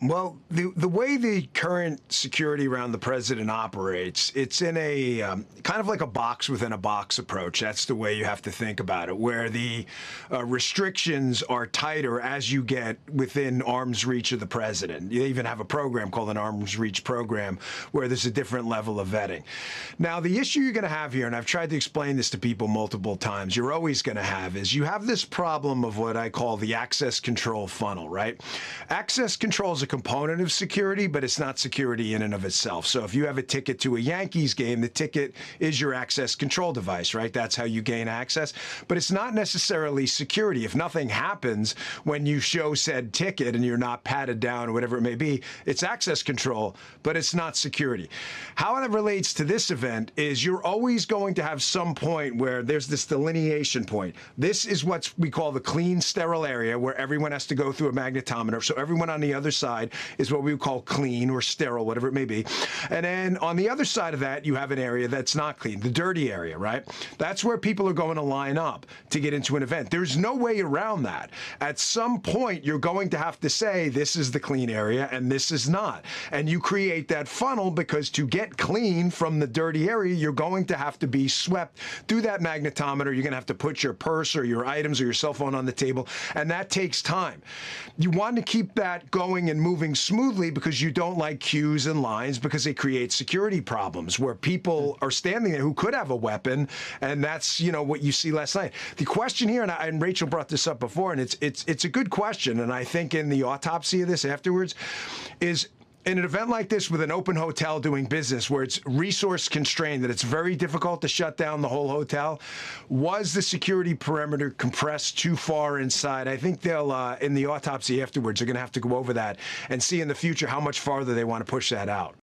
Well, the way the current security around the president operates, it's in a kind of like a box within a box approach. That's the way you have to think about it, where the restrictions are tighter as you get within arm's reach of the president. You even have a program called an arm's reach program where there's a different level of vetting. Now, the issue you're going to have here, and I've tried to explain this to people multiple times, you're always going to have is you have this problem of what I call the access control funnel, right? Access control is a component of security, but it's not security in and of itself. So if you have a ticket to a Yankees game, the ticket is your access control device, right? That's how you gain access. But it's not necessarily security. If nothing happens when you show said ticket and you're not patted down or whatever it may be, it's access control, but it's not security. How it relates to this event is you're always going to have some point where there's this delineation point. This is what we call the clean, sterile area where everyone has to go through a magnetometer. So everyone on the other side is what we would call clean or sterile, whatever it may be. And then on the other side of that, you have an area that's not clean, the dirty area, right? That's where people are going to line up to get into an event. There's no way around that. At some point, you're going to have to say, this is the clean area and this is not. And you create that funnel because to get clean from the dirty area, you're going to have to be swept through that magnetometer. You're going to have to put your purse or your items or your cell phone on the table, and that takes time. You want to keep that going and moving smoothly because you don't like queues and lines because they create security problems where people are standing there who could have a weapon, and that's, you know, what you see last night. The question here, and Rachel brought this up before, and it's a good question, and I think in the autopsy of this afterwards, is in an event like this with an open hotel doing business where it's resource constrained, that it's very difficult to shut down the whole hotel, was the security perimeter compressed too far inside? I think they'll, in the autopsy afterwards, are going to have to go over that and see in the future how much farther they want to push that out.